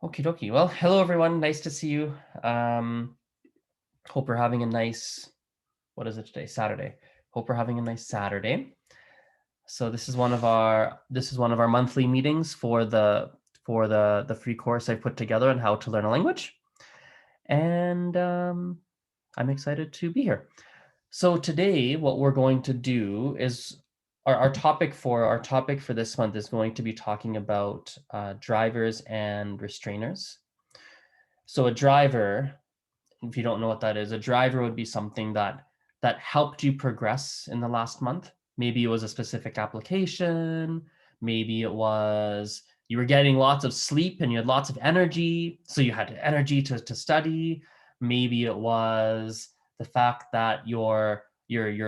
Okie dokie. Well, hello everyone. Nice to see you. Hope we're having a nice, what is it today? Saturday. Hope we're having a nice Saturday. So this is one of our monthly meetings for the free course I put together on how to learn a language. And I'm excited to be here. So today, what we're going to do is our topic for this month is going to be talking about drivers and restrainers. So a driver, if you don't know what that is, a driver would be something that helped you progress in the last month. Maybe it was a specific application, maybe it was you were getting lots of sleep and you had lots of energy, so you had energy to study. Maybe it was the fact that your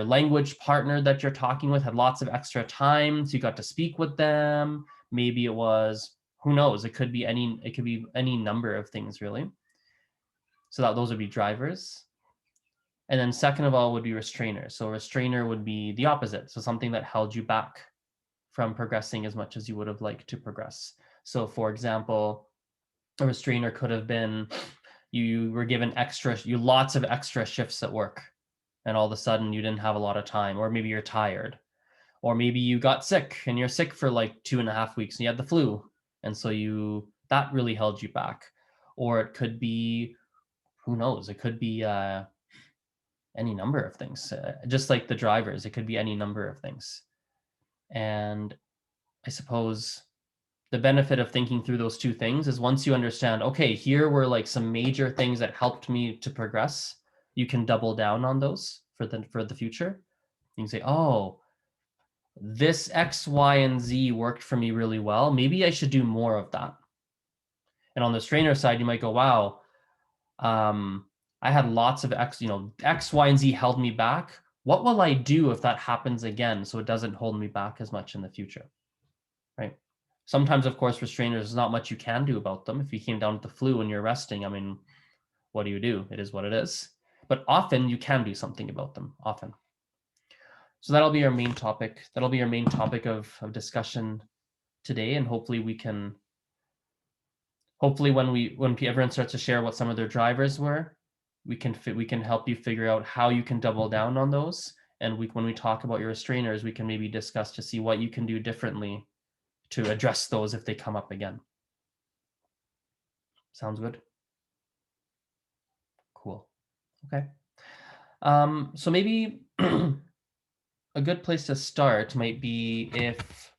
language partner that you're talking with had lots of extra time, so you got to speak with them. Maybe it was, who knows, it could be any number of things really. So those would be drivers. And then second of all would be restrainer. So restrainer would be the opposite. So something that held you back from progressing as much as you would have liked to progress. So for example, a restrainer could have been you were given lots of extra shifts at work, and all of a sudden you didn't have a lot of time, or maybe you're tired, or maybe you got sick and you're sick for like 2.5 weeks and you had the flu. And so that really held you back. Or it could be, who knows, it could be any number of things. Just like the drivers, it could be any number of things. And I suppose the benefit of thinking through those two things is once you understand, okay, here were like some major things that helped me to progress, you can double down on those for the future. You can say, oh, this X, Y, and Z worked for me really well. Maybe I should do more of that. And on the strainer side, you might go, wow, um, I had lots of X, Y, and Z held me back. What will I do if that happens again so it doesn't hold me back as much in the future, right? Sometimes, of course, restrainers, there's not much you can do about them. If you came down with the flu and you're resting, I mean, what do? It is what it is. But often you can do something about them, often. So that'll be our main topic. That'll be our main topic of discussion today. And hopefully when everyone starts to share what some of their drivers were, we can help you figure out how you can double down on those. And when we talk about your restrainers, we can maybe discuss to see what you can do differently to address those if they come up again. Sounds good? Cool. Okay. So maybe a good place to start might be if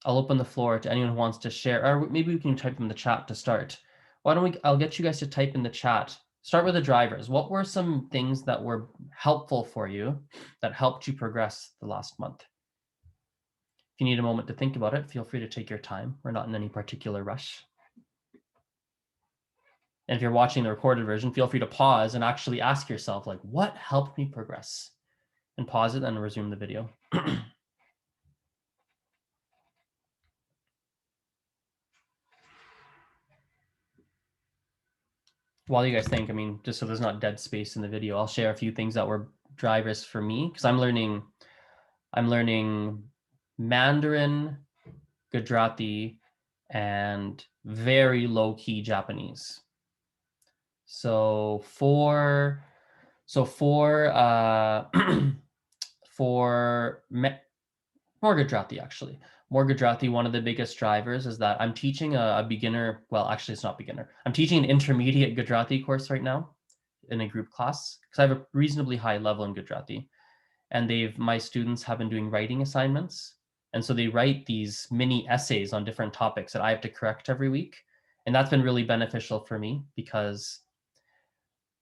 I'll open the floor to anyone who wants to share, or maybe we can type in the chat to start. I'll get you guys to type in the chat. Start with the drivers. What were some things that were helpful for you that helped you progress the last month? If you need a moment to think about it, feel free to take your time. We're not in any particular rush. And if you're watching the recorded version, feel free to pause and actually ask yourself, like, what helped me progress? And pause it and resume the video. While you guys think, I mean, just so there's not dead space in the video, I'll share a few things that were drivers for me, because I'm learning Mandarin, Gujarati, and very low-key Japanese. So for for more Gujarati, actually. More Gujarati, one of the biggest drivers is that I'm teaching a beginner, well, actually it's not beginner. I'm teaching an intermediate Gujarati course right now in a group class because I have a reasonably high level in Gujarati. And my students have been doing writing assignments. And so they write these mini essays on different topics that I have to correct every week. And that's been really beneficial for me because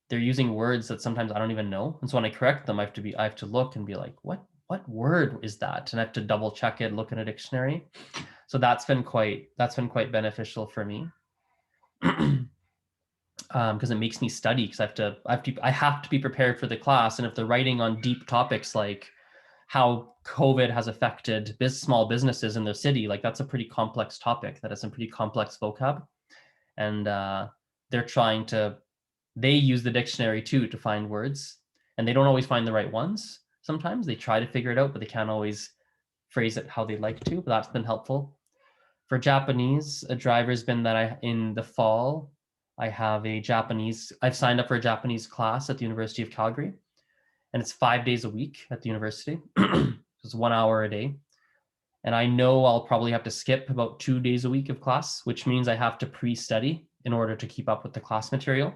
they're using words that sometimes I don't even know. And so when I correct them, I have to look and be like, what word is that? And I have to double check it, look in a dictionary. So that's been quite beneficial for me. Because it makes me study, because I have to be prepared for the class. And if they're writing on deep topics like how COVID has affected small businesses in their city, like that's a pretty complex topic that has some pretty complex vocab. And they use the dictionary too to find words, and they don't always find the right ones. Sometimes they try to figure it out, but they can't always phrase it how they'd like to, but that's been helpful. For Japanese, a driver's been that in the fall, I've signed up for a Japanese class at the University of Calgary, and it's 5 days a week at the university. It's 1 hour a day. And I know I'll probably have to skip about 2 days a week of class, which means I have to pre-study in order to keep up with the class material.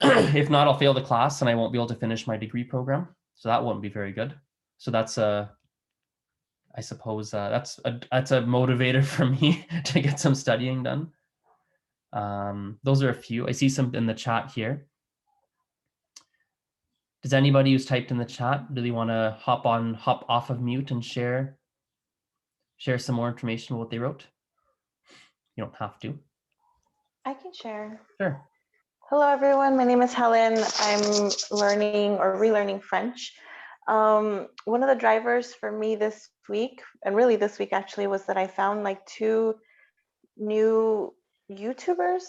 If not, I'll fail the class and I won't be able to finish my degree program. So that won't be very good. So that's I suppose that's a motivator for me to get some studying done. Those are a few. I see some in the chat here. Does anybody who's typed in the chat really want to hop off of mute and share some more information about what they wrote? You don't have to. I can share. Sure. Hello, everyone. My name is Helen. I'm learning or relearning French. One of the drivers for me this week, and really this week actually, was that I found like 2 new YouTubers.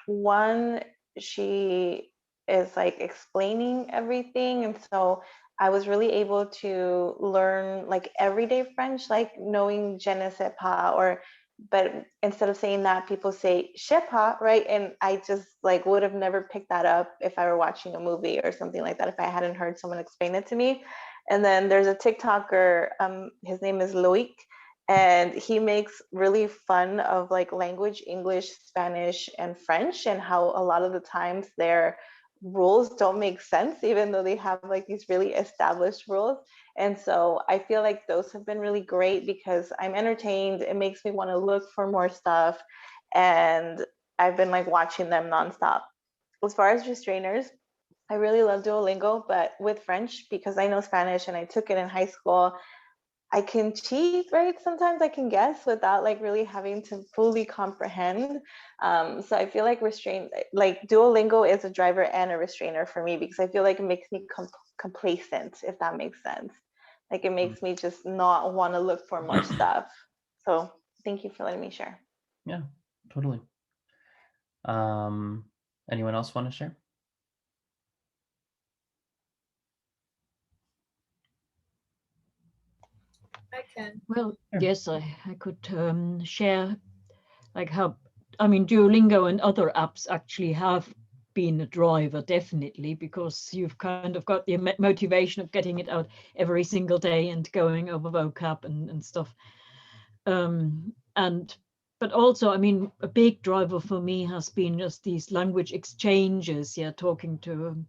One, she is like explaining everything, and so I was really able to learn like everyday French, like knowing je ne sais pas, but instead of saying that, people say je sais pas, right? And I just like would have never picked that up if I were watching a movie or something like that, if I hadn't heard someone explain it to me. And then there's a TikToker, his name is Loic, and he makes really fun of like language, English, Spanish, and French, and how a lot of the times their rules don't make sense, even though they have like these really established rules. And so I feel like those have been really great because I'm entertained. It makes me want to look for more stuff, and I've been like watching them nonstop. As far as restrainers, I really love Duolingo, but with French, because I know Spanish and I took it in high school, I can cheat, right? Sometimes I can guess without like really having to fully comprehend. So I feel like like Duolingo is a driver and a restrainer for me, because I feel like it makes me complacent, if that makes sense. Like it makes me just not want to look for more stuff. So thank you for letting me share. Yeah, totally. Anyone else want to share? I can. Well, Sure. yes, I could share like how, I mean, Duolingo and other apps actually have been a driver, definitely, because you've kind of got the motivation of getting it out every single day and going over vocab and stuff. But also, I mean, a big driver for me has been just these language exchanges, yeah, talking to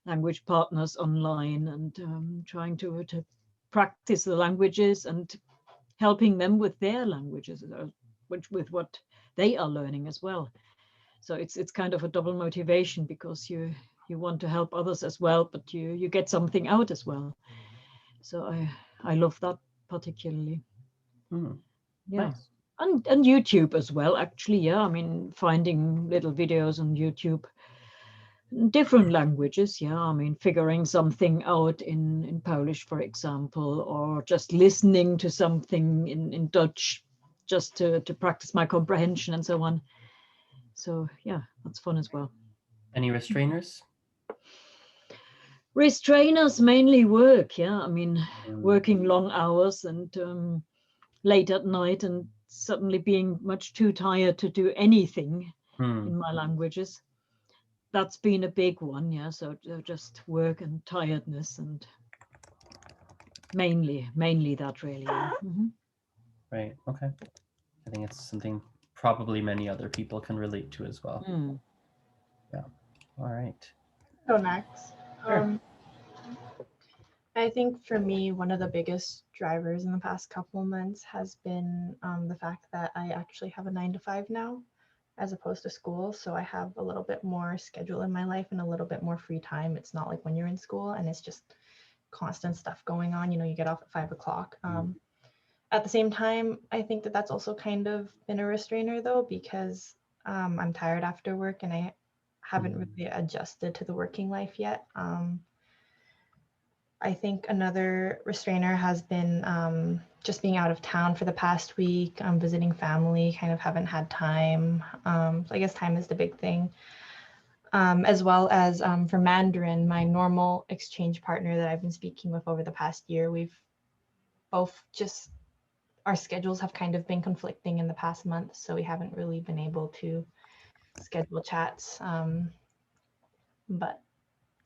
language partners online and trying to practice the languages and helping them with their languages, with what they are learning as well. So it's kind of a double motivation, because you want to help others as well, but you get something out as well. So I love that particularly. Yeah. Nice. And YouTube as well, actually. Yeah, I mean, finding little videos on YouTube, different languages. Yeah, I mean, figuring something out in Polish, for example, or just listening to something in Dutch, just to practice my comprehension and so on. So yeah, that's fun as well. Any restrainers? Restrainers mainly work. Yeah, I mean, working long hours and late at night, and suddenly being much too tired to do anything in my languages. That's been a big one. Yeah, so just work and tiredness, and mainly that, really. Yeah. Right. Okay. I think it's something probably many other people can relate to as well. Yeah. All right. Go next. Sure. I think for me, one of the biggest drivers in the past couple months has been the fact that I actually have a 9 to 5 now, as opposed to school. So I have a little bit more schedule in my life and a little bit more free time. It's not like when you're in school and it's just constant stuff going on. You know, you get off at 5 o'clock. At the same time, I think that that's also kind of been a restrainer, though, because I'm tired after work and I haven't really adjusted to the working life yet. I think another restrainer has been just being out of town for the past week. I'm visiting family, kind of haven't had time. So I guess time is the big thing. As well as for Mandarin, my normal exchange partner that I've been speaking with over the past year, we've both just our schedules have kind of been conflicting in the past month, so we haven't really been able to schedule chats. But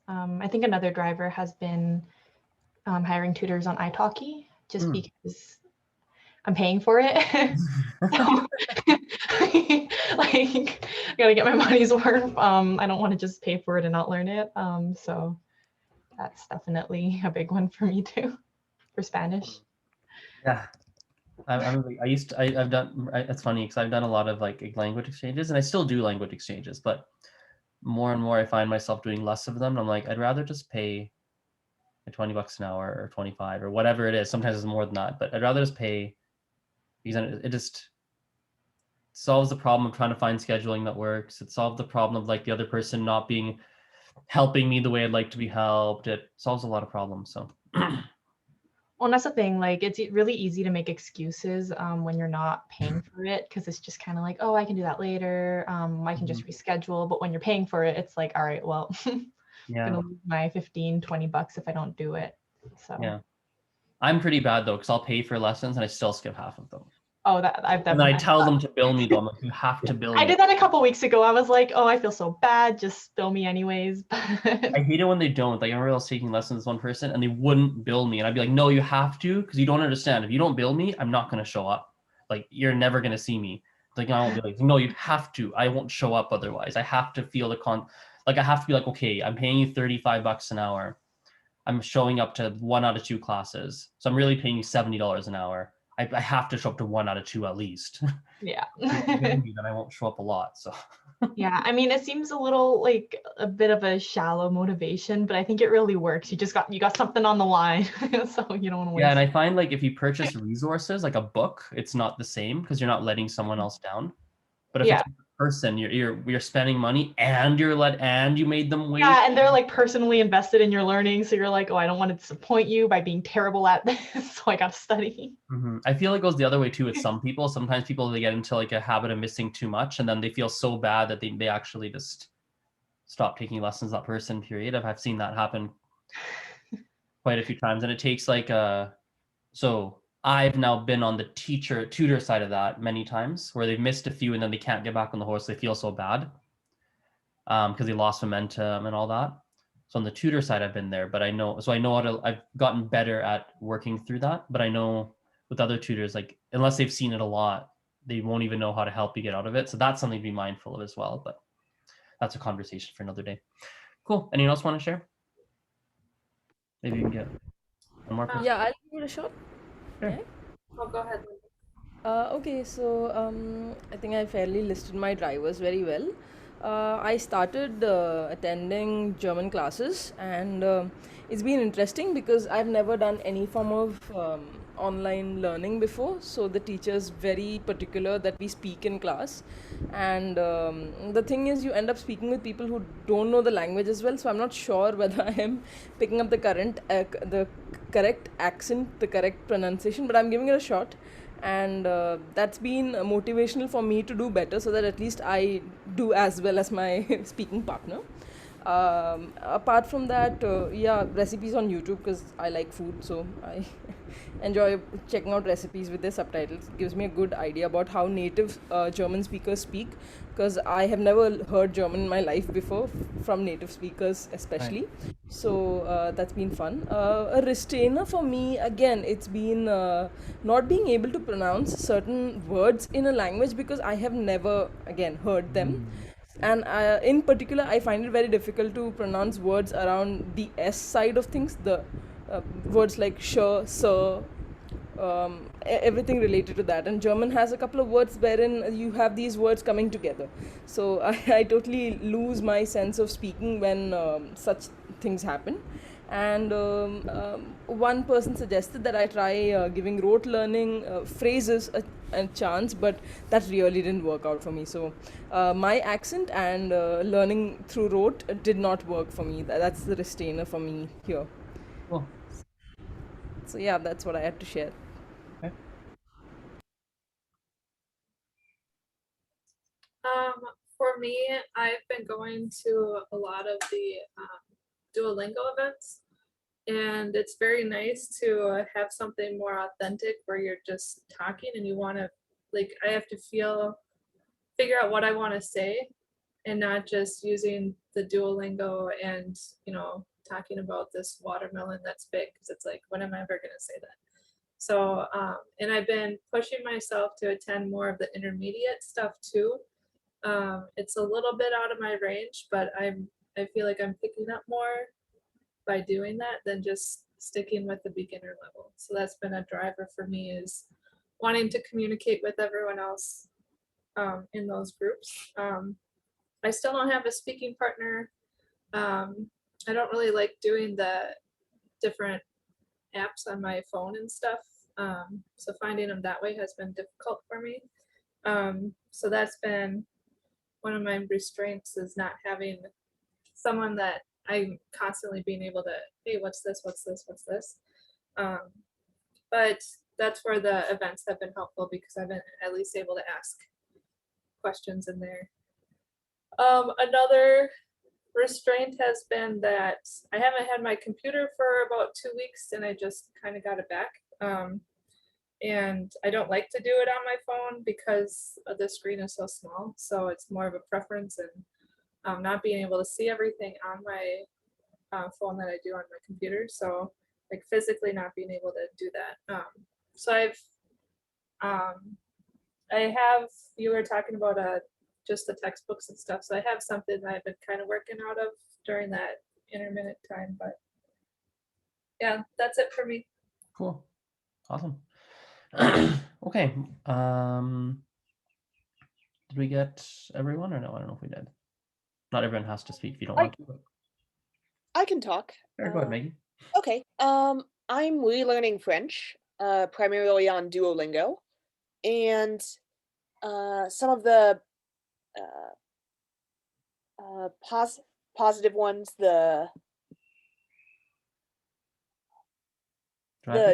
I think another driver has been hiring tutors on italki, just because I'm paying for it. So, like, I gotta get my money's worth. I don't want to just pay for it and not learn it. So that's definitely a big one for me too, for Spanish. Yeah. I've done, it's funny because I've done a lot of like language exchanges, and I still do language exchanges, but more and more I find myself doing less of them. And I'm like, I'd rather just pay $20 an hour or 25 or whatever it is. Sometimes it's more than that, but I'd rather just pay, because it just solves the problem of trying to find scheduling that works. It solves the problem of like the other person not being helping me the way I'd like to be helped. It solves a lot of problems. So Well, that's the thing, like it's really easy to make excuses when you're not paying for it, because it's just kind of like, oh, I can do that later. I can just reschedule. But when you're paying for it, it's like, all right, well, I'm yeah, gonna lose my $15-20 if I don't do it. So yeah. I'm pretty bad though, because I'll pay for lessons and I still skip half of them. oh, that I've And then I definitely tell them to bill me though. I'm like, you have to bill I me. did that a couple weeks ago. I was like, oh, I feel so bad. Just bill me anyways. I hate it when they don't. Like I remember I was taking lessons with one person and they wouldn't bill me. And I'd be like, no, you have to, because you don't understand. If you don't bill me, I'm not going to show up. Like you're never going to see me. Like I won't be like, no, you have to. I won't show up otherwise. I have to feel like I have to be like, okay, I'm paying you $35 an hour. I'm showing up to 1 out of 2 classes. So I'm really paying you $70 an hour. I have to show up to 1 out of 2 at least. Yeah. If you don't bill me, then I won't show up a lot. So Yeah, I mean, it seems a little like a bit of a shallow motivation, but I think it really works. You got something on the line, so you don't want to yeah, and waste. I find like if you purchase resources like a book, it's not the same because you're not letting someone else down. But if Yeah, it's a person, you're spending money and you made them wait. yeah, and they're like personally invested in your learning, so you're like, oh, I don't want to disappoint you by being terrible at this, so I got to study. I feel it goes the other way too with some people. Sometimes people they get into like a habit of missing too much, and then they feel so bad that they actually just stop taking lessons that person. Period. I've seen that happen quite a few times, and it takes like so I've now been on the tutor side of that many times where they've missed a few and then they can't get back on the horse. They feel so bad because they lost momentum and all that. So on the tutor side, I've been there, but I know I've gotten better at working through that. But I know with other tutors, like unless they've seen it a lot, they won't even know how to help you get out of it. So that's something to be mindful of as well. But that's a conversation for another day. Cool. Anyone else want to share? Maybe you can get one more person. Yeah, I'll give it a shot. Sure. Yeah. Oh, go ahead. Okay, so I think I fairly listed my drivers very well. I started attending German classes, and it's been interesting because I've never done any form of online learning before. So the teacher's very particular that we speak in class, and the thing is, you end up speaking with people who don't know the language as well. So I'm not sure whether I am picking up the correct accent, the correct pronunciation, but I'm giving it a shot. And that's been motivational for me to do better, so that at least I do as well as my speaking partner. Apart from that, yeah, recipes on YouTube because I like food, so I enjoy checking out recipes with their subtitles. It gives me a good idea about how native German speakers speak, because I have never heard German in my life before from native speakers especially. Right. So that's been fun. A restrainer for me, again, it's been not being able to pronounce certain words in a language because I have never again heard them. And in particular, I find it very difficult to pronounce words around the S side of things, the words like sure, sir, everything related to that. And German has a couple of words wherein you have these words coming together. So I totally lose my sense of speaking when such things happen. And one person suggested that I try giving rote learning phrases a chance, but that really didn't work out for me. So my accent and learning through rote did not work for me. That's the restrainer for me here. Cool. So yeah, that's what I had to share. Okay. For me, I've been going to a lot of the Duolingo events. And it's very nice to have something more authentic where you're just talking and you want to, like, I have to figure out what I want to say and not just using the Duolingo and, talking about this watermelon that's big, because it's like, when am I ever going to say that? So, and I've been pushing myself to attend more of the intermediate stuff too. It's a little bit out of my range, but I feel like I'm picking up more by doing that than just sticking with the beginner level. So that's been a driver for me, is wanting to communicate with everyone else in those groups. I still don't have a speaking partner. I don't really like doing the different apps on my phone and stuff. So finding them that way has been difficult for me. So that's been one of my restraints, is not having someone that I'm constantly being able to, hey, what's this? What's this? What's this? But that's where the events have been helpful, because I've been at least able to ask questions in there. Another restraint has been that I haven't had my computer for about 2 weeks, and I just kind of got it back. And I don't like to do it on my phone because the screen is so small. So it's more of a preference, and not being able to see everything on my phone that I do on my computer. So like physically not being able to do that. So I have, you were talking about just the textbooks and stuff. So I have something that I've been kind of working out of during that intermittent time, but yeah, that's it for me. Cool. Awesome. Okay. Did we get everyone or no? I don't know if we did. Not everyone has to speak if you don't want to. But... I can talk. Sure, go ahead, Maggie. Okay. I'm relearning French, primarily on Duolingo, and some of the positive ones, the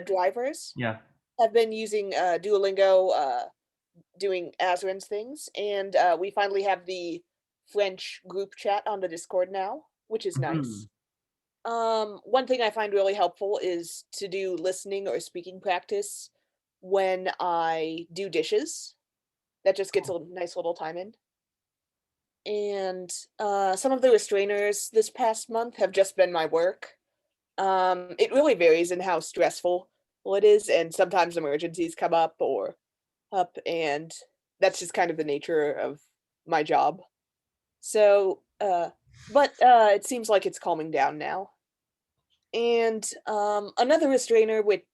drivers Yeah. have been using Duolingo, doing Azren's things, and we finally have the French group chat on the Discord now, which is nice. One thing I find really helpful is to do listening or speaking practice when I do dishes. That just gets a nice little time in. And some of the restrainers this past month have just been my work. It really varies in how stressful it is, and sometimes emergencies come up, and that's just kind of the nature of my job. So, but it seems like it's calming down now. And another restrainer which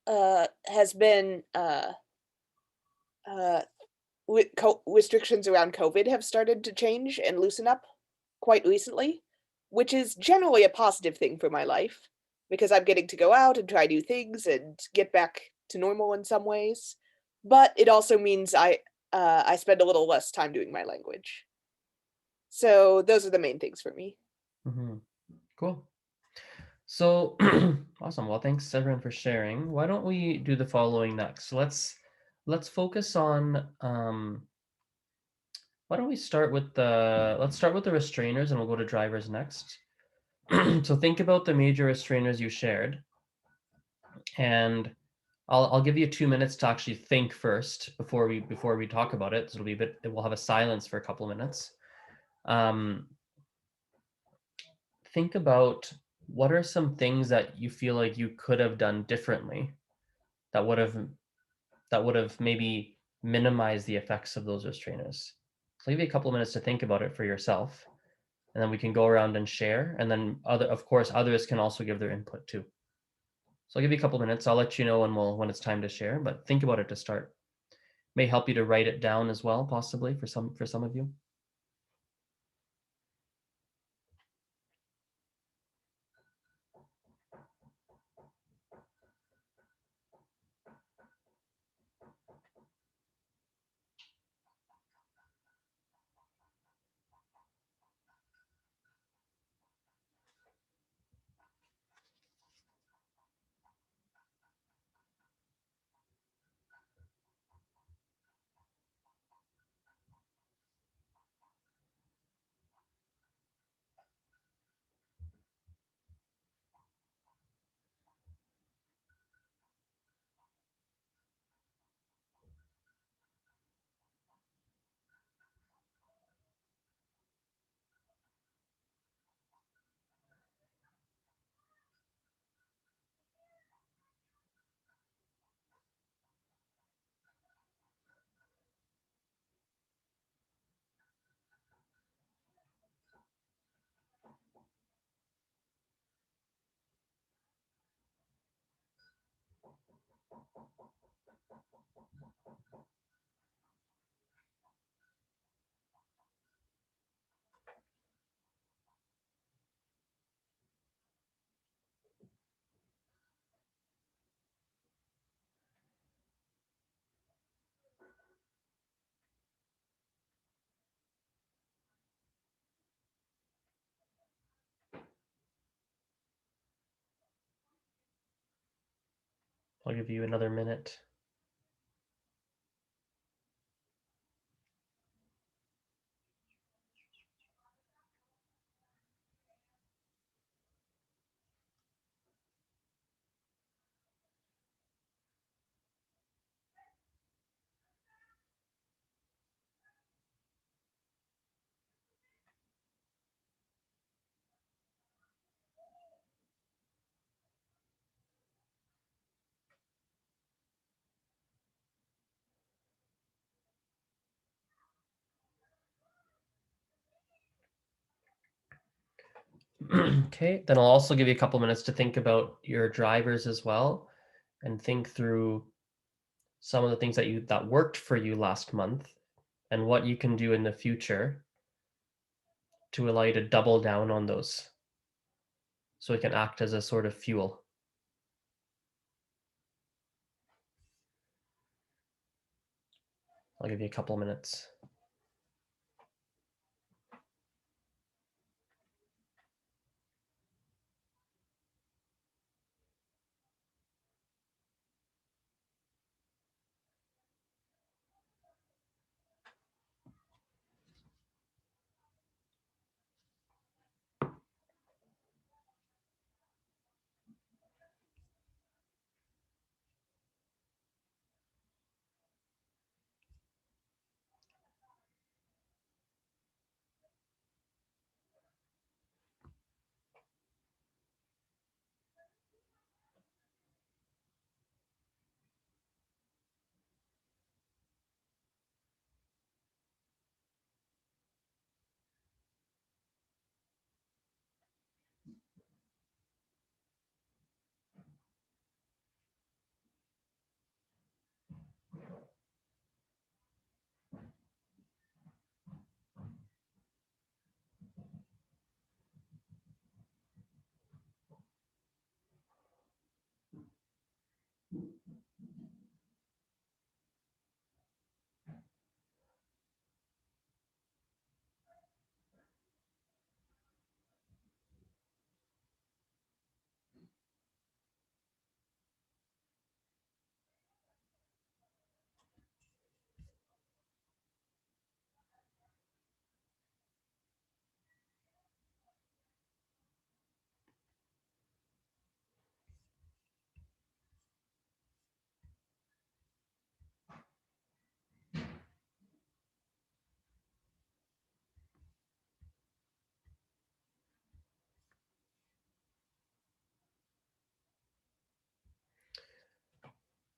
has been restrictions around COVID have started to change and loosen up quite recently, which is generally a positive thing for my life, because I'm getting to go out and try new things and get back to normal in some ways. But it also means I spend a little less time doing my language. So those are the main things for me. Cool. So awesome. Well, thanks everyone for sharing. Why don't we do the following next? So let's focus on why don't we start with the restrainers, and we'll go to drivers next. So think about the major restrainers you shared, and I'll give you 2 minutes to actually think first before we talk about it. So we'll have a silence for a couple of minutes. Think about what are some things that you feel like you could have done differently that would have maybe minimized the effects of those restrainers. So I'll give you a couple of minutes to think about it for yourself, and then we can go around and share, and then of course others can also give their input too. So I'll give you a couple of minutes. I'll let you know when it's time to share, but think about it to start. May help you to write it down as well, possibly for some of you. I'll give you another minute. Okay, then I'll also give you a couple minutes to think about your drivers as well, and think through some of the things that worked for you last month and what you can do in the future to allow you to double down on those so it can act as a sort of fuel. I'll give you a couple minutes.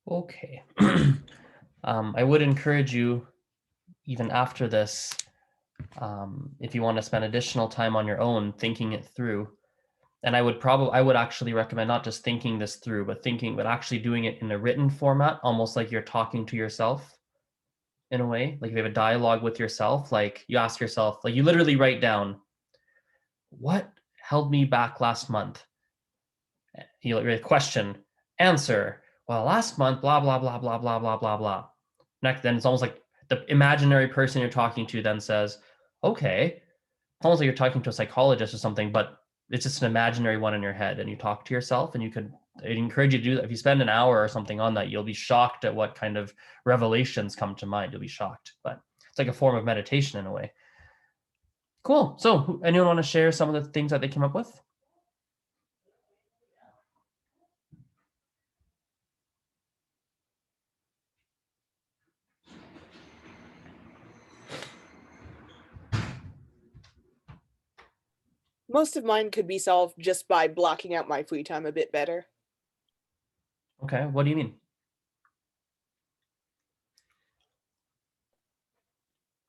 Okay. I would encourage you, even after this, if you want to spend additional time on your own thinking it through, and I would actually recommend not just thinking this through, but actually doing it in a written format, almost like you're talking to yourself in a way. Like if you have a dialogue with yourself, like you ask yourself, like you literally write down, what held me back last month? You know, question, answer. Well, last month, blah, blah, blah, blah, blah, blah, blah, blah. Next, then it's almost like the imaginary person you're talking to then says, okay, it's almost like you're talking to a psychologist or something, but it's just an imaginary one in your head, and you talk to yourself, and I'd encourage you to do that. If you spend an hour or something on that, you'll be shocked at what kind of revelations come to mind. You'll be shocked, but it's like a form of meditation in a way. Cool. So anyone want to share some of the things that they came up with? Most of mine could be solved just by blocking out my free time a bit better. Okay, what do you mean?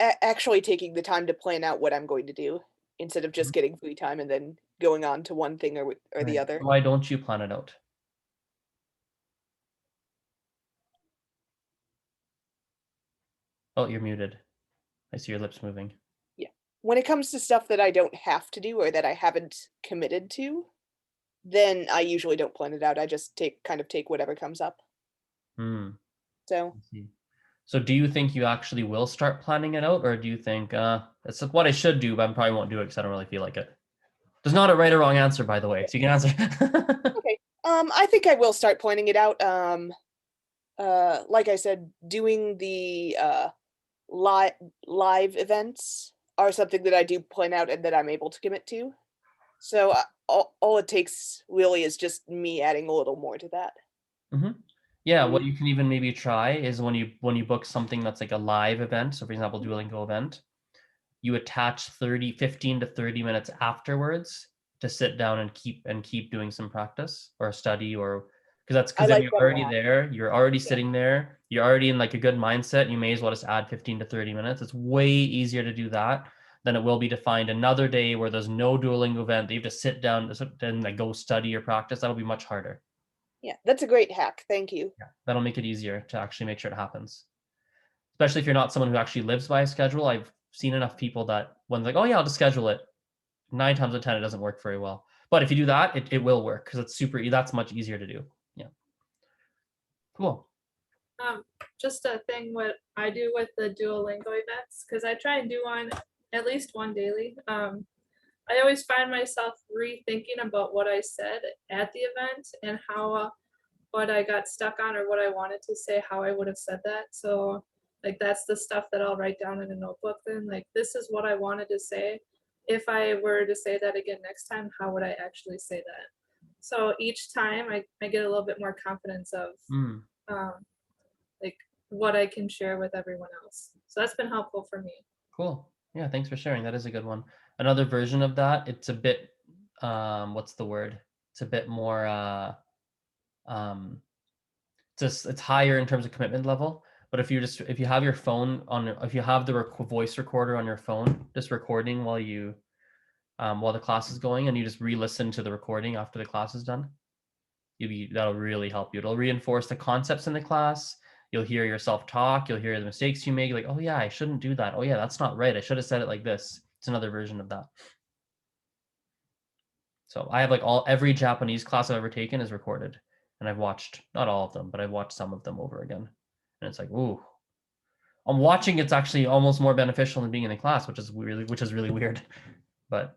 Actually taking the time to plan out what I'm going to do instead of just getting free time and then going on to one thing or the Right. other. Why don't you plan it out? Oh, you're muted. I see your lips moving. Yeah. When it comes to stuff that I don't have to do or that I haven't committed to, then I usually don't plan it out. I just take whatever comes up. So I see. So do you think you actually will start planning it out, or do you think it's what I should do, but I probably won't do it because I don't really feel like it? There's not a right or wrong answer, by the way, so you can answer. okay. I think I will start pointing it out. Like I said, doing the live events are something that I do point out and that I'm able to commit to. So all it takes really is just me adding a little more to that. Mm-hmm. Yeah, what you can even maybe try is when you book something that's like a live event, so for example, Duolingo event, you attach 15 to 30 minutes afterwards to sit down and keep doing some practice or study, or because that's I because then like you're that a already lot. there, you're already Yeah. sitting there, you're already in like a good mindset, you may as well just add 15 to 30 minutes. It's way easier to do that than it will be to find another day where there's no Duolingo event that you have to sit down and like go study or practice. That'll be much harder. Yeah, that's a great hack. Thank you. Yeah, that'll make it easier to actually make sure it happens. Especially if you're not someone who actually lives by a schedule. I've seen enough people that when like, oh yeah, I'll just schedule it. 9 times out of 10, it doesn't work very well. But if you do that, it will work because it's that's much easier to do. Yeah. Cool. Just a thing what I do with the Duolingo events, because I try and do one at least one daily. I always find myself rethinking about what I said at the event and how what I got stuck on or what I wanted to say, how I would have said that. So like that's the stuff that I'll write down in a notebook then. Like this is what I wanted to say. If I were to say that again next time, how would I actually say that? So each time I get a little bit more confidence of like what I can share with everyone else. So that's been helpful for me. Cool. Yeah, thanks for sharing. That is a good one. Another version of that, it's a bit what's the word? It's a bit more it's higher in terms of commitment level. But if you have your phone on, if you have the voice recorder on your phone, just recording while the class is going, and you just re-listen to the recording after the class is done, that'll really help you. It'll reinforce the concepts in the class. You'll hear yourself talk. You'll hear the mistakes you make. Like, oh yeah, I shouldn't do that. Oh yeah, that's not right. I should have said it like this. It's another version of that. So I have like every Japanese class I've ever taken is recorded, and I've watched not all of them, but I've watched some of them over again. And it's like, ooh, I'm watching. It's actually almost more beneficial than being in the class, which is really weird. But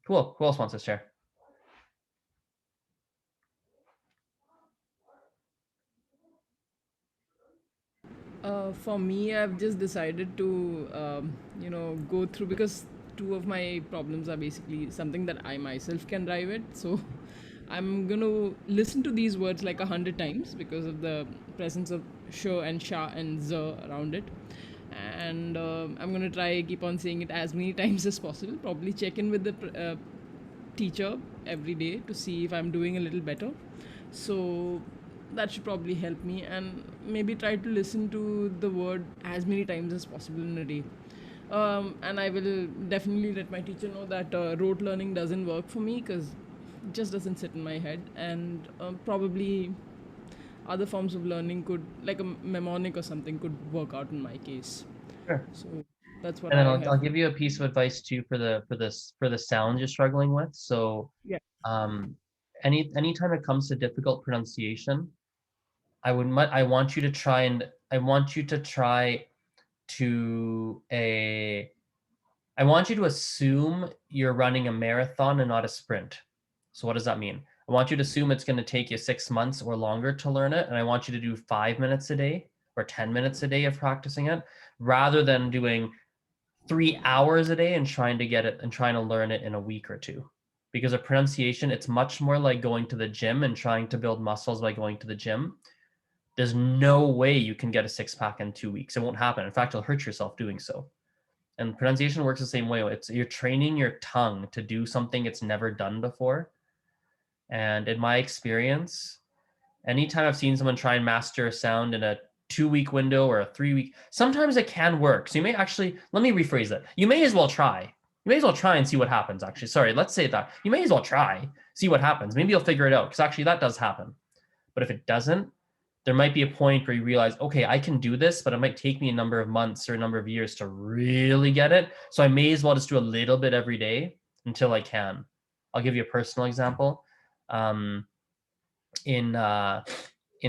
cool. Who else wants to share? For me, I've just decided to, go through, because two of my problems are basically something that I myself can drive it. So I'm going to listen to these words like 100 times because of the presence of sh and sha and z around it. And I'm going to try keep on saying it as many times as possible. Probably check in with the teacher every day to see if I'm doing a little better. So that should probably help me, and maybe try to listen to the word as many times as possible in a day. And I will definitely let my teacher know that rote learning doesn't work for me because it just doesn't sit in my head, and probably other forms of learning could, like a mnemonic or something, could work out in my case. Sure. So that's what And then I I'll have. give you a piece of advice too for the sounds you're struggling with. So Yeah. Anytime it comes to difficult pronunciation, I want you to try I want you to assume you're running a marathon and not a sprint. So what does that mean? I want you to assume it's going to take you 6 months or longer to learn it, and I want you to do 5 minutes a day or 10 minutes a day of practicing it, rather than doing 3 hours a day and trying to learn it in a week or two. Because of pronunciation, it's much more like going to the gym and trying to build muscles by going to the gym. There's no way you can get a six-pack in 2 weeks. It won't happen. In fact, you'll hurt yourself doing so. And pronunciation works the same way. You're training your tongue to do something it's never done before. And in my experience, anytime I've seen someone try and master a sound in a 2-week window or a 3-week, sometimes it can work. So you may actually, let me rephrase that. You may as well try. You may as well try and see what happens, actually. Sorry, let's say that. You may as well try, see what happens. Maybe you'll figure it out, because actually that does happen. But if it doesn't, there might be a point where you realize, okay, I can do this, but it might take me a number of months or a number of years to really get it. So I may as well just do a little bit every day until I can. I'll give you a personal example. In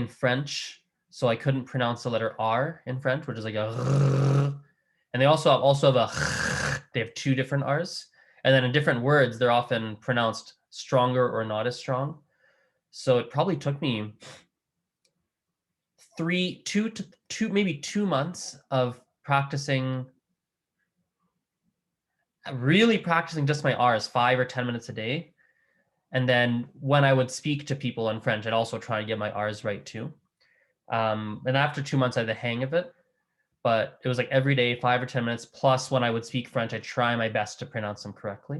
French, so I couldn't pronounce the letter R in French, which is like a, and they also have a, they have 2 different R's. And then in different words, they're often pronounced stronger or not as strong. So it probably took me maybe 2 months of practicing, really practicing just my R's 5 or 10 minutes a day. And then when I would speak to people in French, I'd also try to get my R's right too. And after 2 months, I had the hang of it. But it was like every day, 5 or 10 minutes. Plus, when I would speak French, I'd try my best to pronounce them correctly.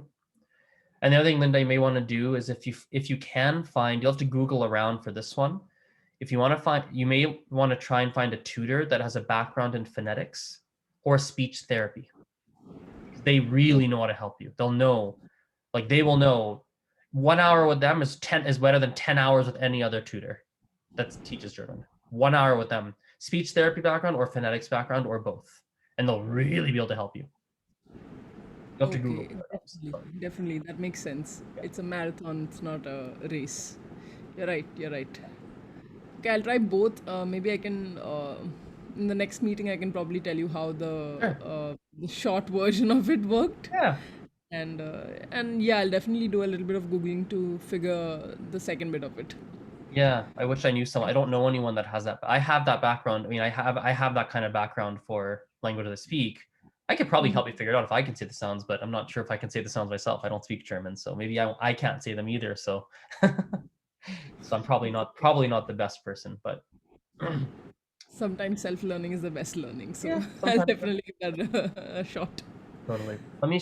And the other thing, Linda, you may want to do is if you can find, you'll have to Google around for this one. If you want to find, you may want to try and find a tutor that has a background in phonetics or speech therapy. They really know how to help you. They'll know, like they will know 1 hour with them is better than 10 hours with any other tutor that teaches German. 1 hour with them, speech therapy background or phonetics background or both. And they'll really be able to help you. You have to Google Okay, it. definitely. That makes sense. It's a marathon, it's not a race. You're right, you're right. Okay, I'll try both. Maybe I can, in the next meeting, I can probably tell you how the short version of it worked. Yeah. And yeah, I'll definitely do a little bit of Googling to figure the second bit of it. Yeah, I wish I knew someone. I don't know anyone that has that. I have that background. I mean, I have that kind of background for language that I speak. I could probably help you figure it out if I can say the sounds, but I'm not sure if I can say the sounds myself. I don't speak German, so maybe I can't say them either. So, so I'm probably not the best person, but Sometimes self-learning is the best learning, so yeah, I'll sometimes. definitely give that a shot. Totally. Let me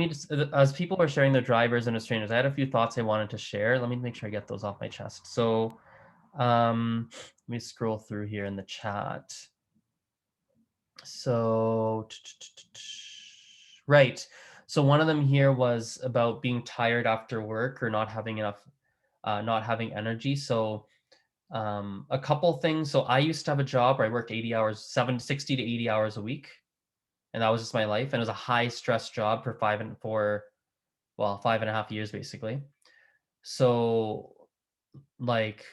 just, as people are sharing their drivers and restrainers, I had a few thoughts I wanted to share. Let me make sure I get those off my chest. So, let me scroll through here in the chat. So, right. So one of them here was about being tired after work or not having enough, not having energy. So a couple things. So I used to have a job where I worked 80 hours, 60 to 80 hours a week. And that was just my life. And it was a high stress job for 5.5 years, basically. So like,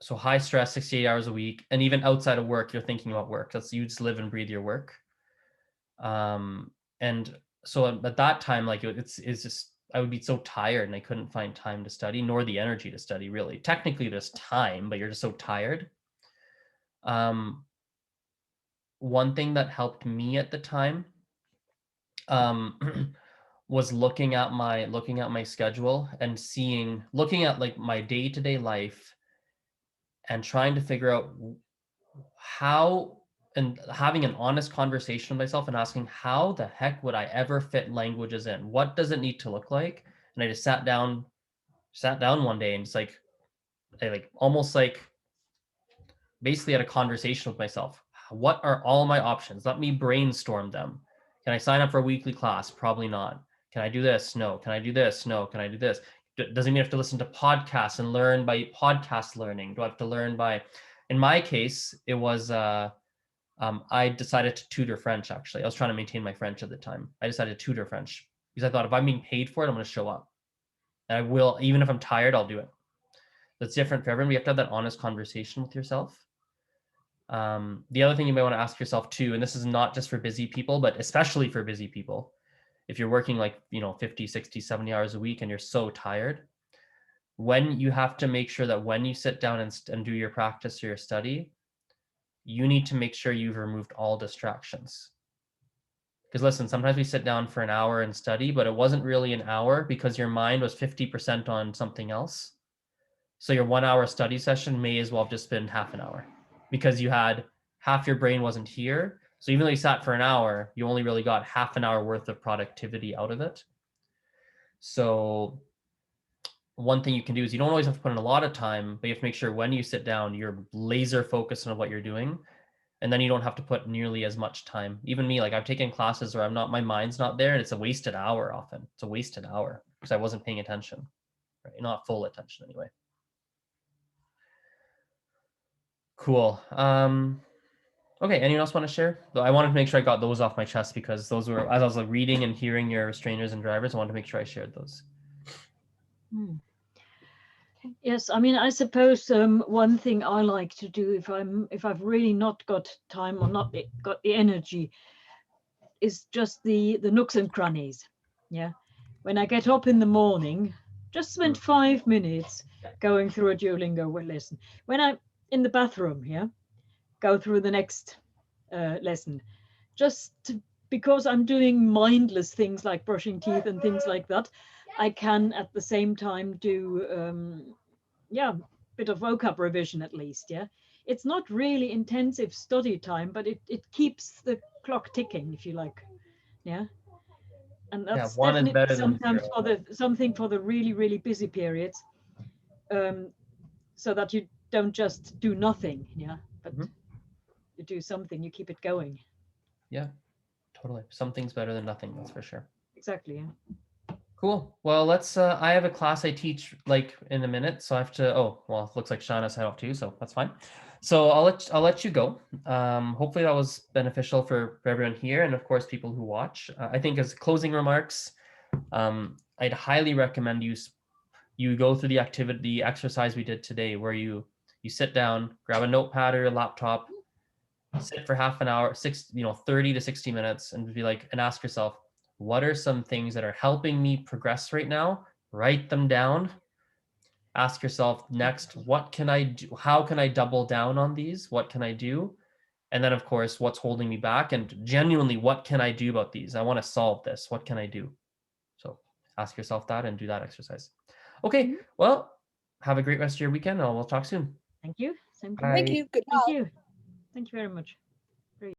so high stress, 68 hours a week. And even outside of work, you're thinking about work. That's, you just live and breathe your work. And so at that time, like it's just, I would be so tired and I couldn't find time to study, nor the energy to study, really. Technically there's time, but you're just so tired. One thing that helped me at the time was looking at my schedule and looking at like my day-to-day life and trying to figure out how, and having an honest conversation with myself and asking, how the heck would I ever fit languages in? What does it need to look like? And I just sat down one day and just like, I like almost like basically had a conversation with myself. What are all my options? Let me brainstorm them. Can I sign up for a weekly class? Probably not. Can I do this? No. Can I do this? No. Can I do this? Does it mean I have to listen to podcasts and learn by podcast learning? Do I have to learn by, in my case, it was, I decided to tutor French, actually. I was trying to maintain my French at the time. I decided to tutor French because I thought if I'm being paid for it, I'm going to show up. And I will, even if I'm tired, I'll do it. That's different for everyone. We have to have that honest conversation with yourself. The other thing you might want to ask yourself too, and this is not just for busy people, but especially for busy people, if you're working like, 50, 60, 70 hours a week and you're so tired, when you have to make sure that when you sit down and do your practice or your study, you need to make sure you've removed all distractions. Because listen, sometimes we sit down for an hour and study, but it wasn't really an hour because your mind was 50% on something else. So your 1 hour study session may as well have just been half an hour because you had half your brain wasn't here. So even though you sat for an hour, you only really got half an hour worth of productivity out of it. So one thing you can do is you don't always have to put in a lot of time, but you have to make sure when you sit down, you're laser focused on what you're doing. And then you don't have to put nearly as much time. Even me, like I've taken classes where my mind's not there and it's a wasted hour often. It's a wasted hour because I wasn't paying attention, right? Not full attention anyway. Cool. Okay, anyone else want to share? I wanted to make sure I got those off my chest because those were, as I was like reading and hearing your restrainers and drivers, I wanted to make sure I shared those. Yes, I mean, I suppose one thing I like to do if I've really not got time or not got the energy is just the nooks and crannies. Yeah, when I get up in the morning, Just spend 5 minutes going through a Duolingo lesson. When I'm in the bathroom, yeah, go through the next lesson. Because I'm doing mindless things like brushing teeth and things like that, I can at the same time do, bit of vocab revision at least, yeah. It's not really intensive study time, but it keeps the clock ticking, if you like, yeah. And that's one is definitely better than sometimes zero. something for the really, really busy periods, so that you don't just do nothing, yeah, but you do something, you keep it going. Yeah, totally. Something's better than nothing, that's for sure. Exactly, yeah. Cool. Well, let's. I have a class I teach like in a minute, so I have to. Oh, well, it looks like Shauna's head off too, so that's fine. So I'll let you go. Hopefully that was beneficial for everyone here, and of course people who watch. I think as closing remarks, I'd highly recommend you go through the exercise we did today, where you sit down, grab a notepad or your laptop, sit for half an hour, 30 to 60 minutes, and be like, and ask yourself, what are some things that are helping me progress right now? Write them down. Ask yourself next, what can I do? How can I double down on these? What can I do? And then, of course, what's holding me back? And genuinely, what can I do about these? I want to solve this. What can I do? So ask yourself that and do that exercise. Okay, well, have a great rest of your weekend, and we'll talk soon. Thank you. Same to Bye. Thank you. you. Good Thank you. Thank you very much.